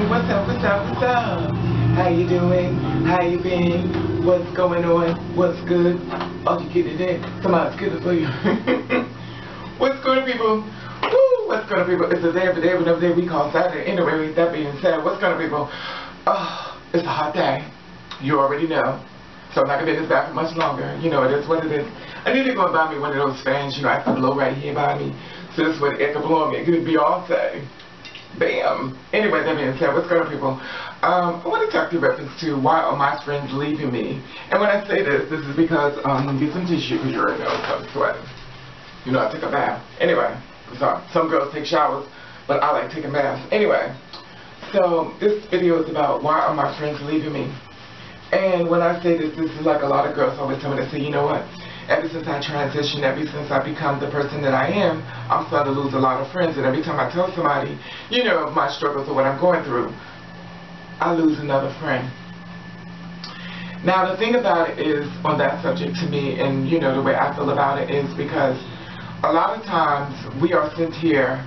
What's up, what's up, what's up? How you doing? How you been? What's going on? What's good? Oh, you get it in. Somebody's good for you. What's good, people? Woo! What's good, people? It's a day every day, another day we call Saturday. Anyway, with that being said, what's good, people? Oh, it's a hot day. You already know. So I'm not going to be in this bathroom much longer. You know, it is what it is. I need to go and buy me one of those fans. You know, I have to blow right here by me. So this way it can blow on me. It could be Beyonce. Bam. Anyway, that being said, what's going on, people? I want to talk to you reference to why are my friends leaving me. And when I say this is because I'm going to get some tissue because you already know I'm sweating. You know, I take a bath. Anyway, so some girls take showers, but I like taking baths. Anyway, so this video is about why are my friends leaving me. And when I say this is like a lot of girls always tell me, they say, you know what? Ever since I transitioned, ever since I become the person that I am, I'm starting to lose a lot of friends. And every time I tell somebody, you know, of my struggles or what I'm going through, I lose another friend. Now, the thing about it is, on that subject to me, and you know, the way I feel about it is because a lot of times we are sent here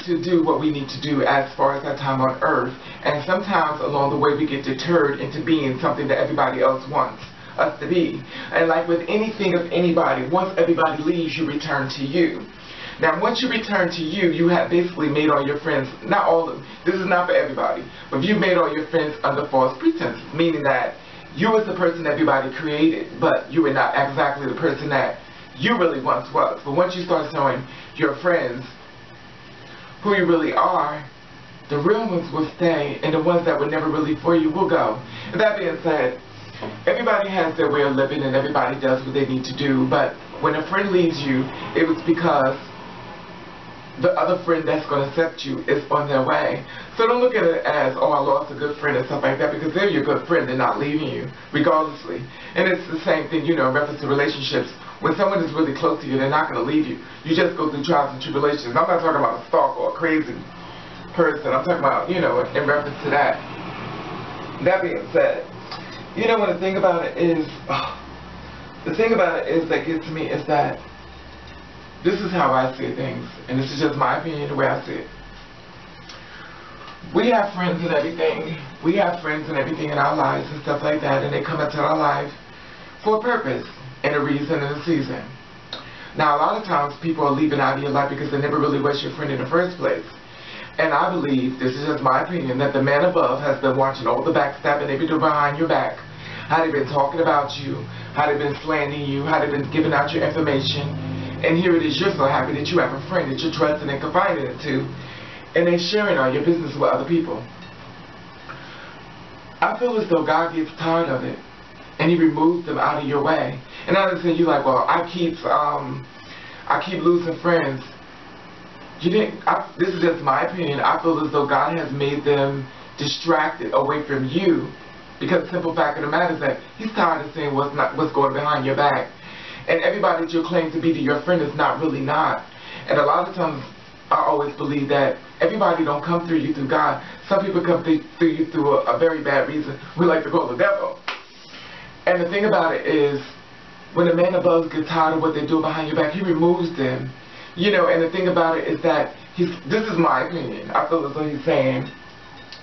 to do what we need to do as far as our time on earth. And sometimes along the way we get deterred into being something that everybody else wants us to be. And like with anything of anybody, once everybody leaves, you return to you. Now once you return to you, you have basically made all your friends, not all of them, this is not for everybody, but you've made all your friends under false pretenses, meaning that you was the person everybody created, but you were not exactly the person that you really once was. But once you start showing your friends who you really are, the real ones will stay, and the ones that were never really for you will go. And that being said, everybody has their way of living and everybody does what they need to do, but when a friend leaves you, it was because the other friend that's going to accept you is on their way. So don't look at it as, oh, I lost a good friend and stuff like that, because they're your good friend, they're not leaving you, regardlessly. And it's the same thing, you know, in reference to relationships. When someone is really close to you, they're not going to leave you. You just go through trials and tribulations. I'm not talking about a stalker or a crazy person. I'm talking about, you know, in reference to that. That being said, you know what the thing about it is, that gets me is that this is how I see things, and this is just my opinion, the way I see it. We have friends and everything. We have friends and everything in our lives and stuff like that, and they come into our life for a purpose and a reason and a season. Now, a lot of times people are leaving out of your life because they never really was your friend in the first place. And I believe, this is just my opinion, that the man above has been watching all the backstabbing they've been doing behind your back, how they've been talking about you, how they've been slandering you, how they've been giving out your information. And here it is, you're so happy that you have a friend that you're trusting and confiding into, and they're sharing all your business with other people. I feel as though God gets tired of it, and He removes them out of your way. And I understand you're like, well, I keep losing friends. You didn't. This is just my opinion. I feel as though God has made them distracted away from you, because the simple fact of the matter is that He's tired of seeing what's going behind your back. And everybody that you claim to be to your friend is not really not. And a lot of times, I always believe that everybody don't come through you through God. Some people come through you through a very bad reason. We like to call the devil. And the thing about it is, when the man above gets tired of what they do behind your back, He removes them. You know, and the thing about it is that this is my opinion. I feel as though He's saying,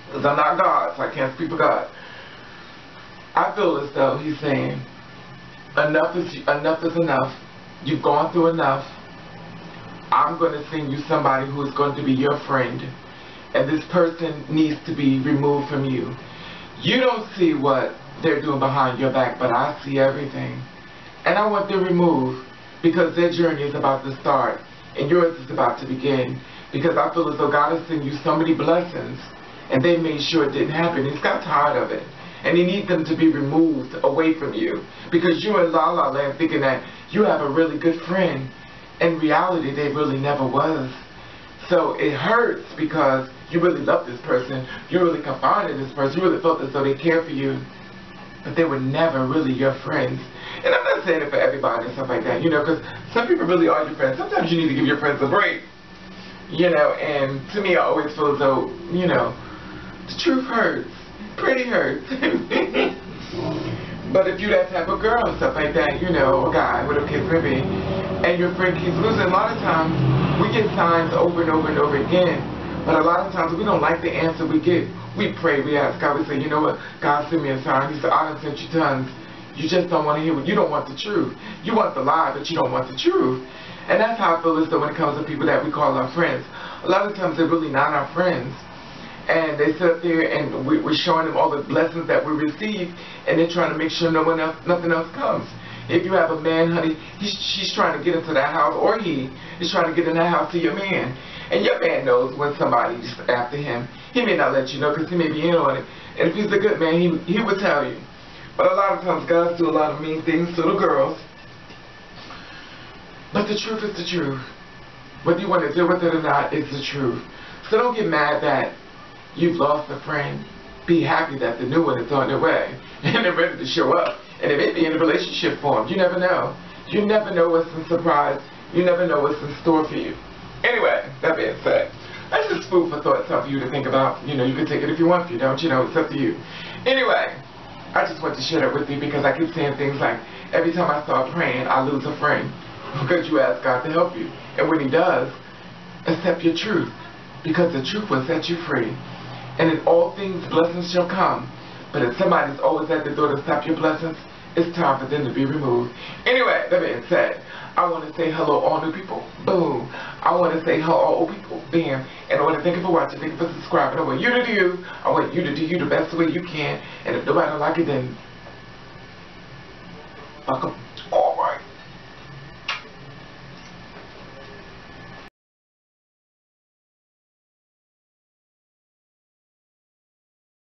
because I'm not God, so I can't speak for God. I feel as though He's saying, enough is enough. You've gone through enough. I'm going to send you somebody who is going to be your friend, and this person needs to be removed from you. You don't see what they're doing behind your back, but I see everything. And I want them removed, because their journey is about to start, and yours is about to begin. Because I feel as though God has sent you so many blessings, and they made sure it didn't happen. He's got tired of it. And He needs them to be removed away from you. Because you're in La La Land thinking that you have a really good friend. In reality, they really never was. So it hurts because you really love this person. You really confided in this person. You really felt as though they cared for you. But they were never really your friends. And I'm not saying it for everybody and stuff like that, you know, because some people really are your friends. Sometimes you need to give your friends a break. You know, and to me, I always feel as though, you know, the truth hurts. Pretty hurts. But if you're that type of girl and stuff like that, you know, or guy, whatever case may be, and your friend keeps losing, a lot of times we get signs over and over and over again But a lot of times we don't like the answer we get. We pray, we ask God, we say, you know what, God send me a sign. He said, I done sent you tons. You just don't want to hear what you don't want the truth. You want the lie, but you don't want the truth. And that's how I feel as though when it comes to people that we call our friends. A lot of times they're really not our friends. And they sit up there and we're showing them all the blessings that we receive, and they're trying to make sure nothing else comes. If you have a man, honey, she's trying to get into that house, or he is trying to get in that house to your man. And your man knows when somebody's after him. He may not let you know because he may be in on it. And if he's a good man, he would tell you. But a lot of times guys do a lot of mean things to the girls. But the truth is the truth. Whether you want to deal with it or not, it's the truth. So don't get mad that you've lost a friend. Be happy that the new one is on their way and they're ready to show up. And it may be in a relationship form. You never know. You never know what's in surprise. You never know what's in store for you. Anyway, that being said, that's just food for thought, stuff for you to think about. You know, you can take it if you want. If you don't, you know, it's up to you. Anyway, I just want to share that with you because I keep saying things like, every time I start praying, I lose a friend. Because you ask God to help you. And when He does, accept your truth. Because the truth will set you free. And in all things, blessings shall come. But if somebody's always at the door to stop your blessings, it's time for them to be removed. Anyway, that being said, I want to say hello all new people. Boom. I want to say hello all old people. Bam. And I want to thank you for watching. Thank you for subscribing. I want you to do you. I want you to do you the best way you can. And if nobody don't like it, then fuck 'em.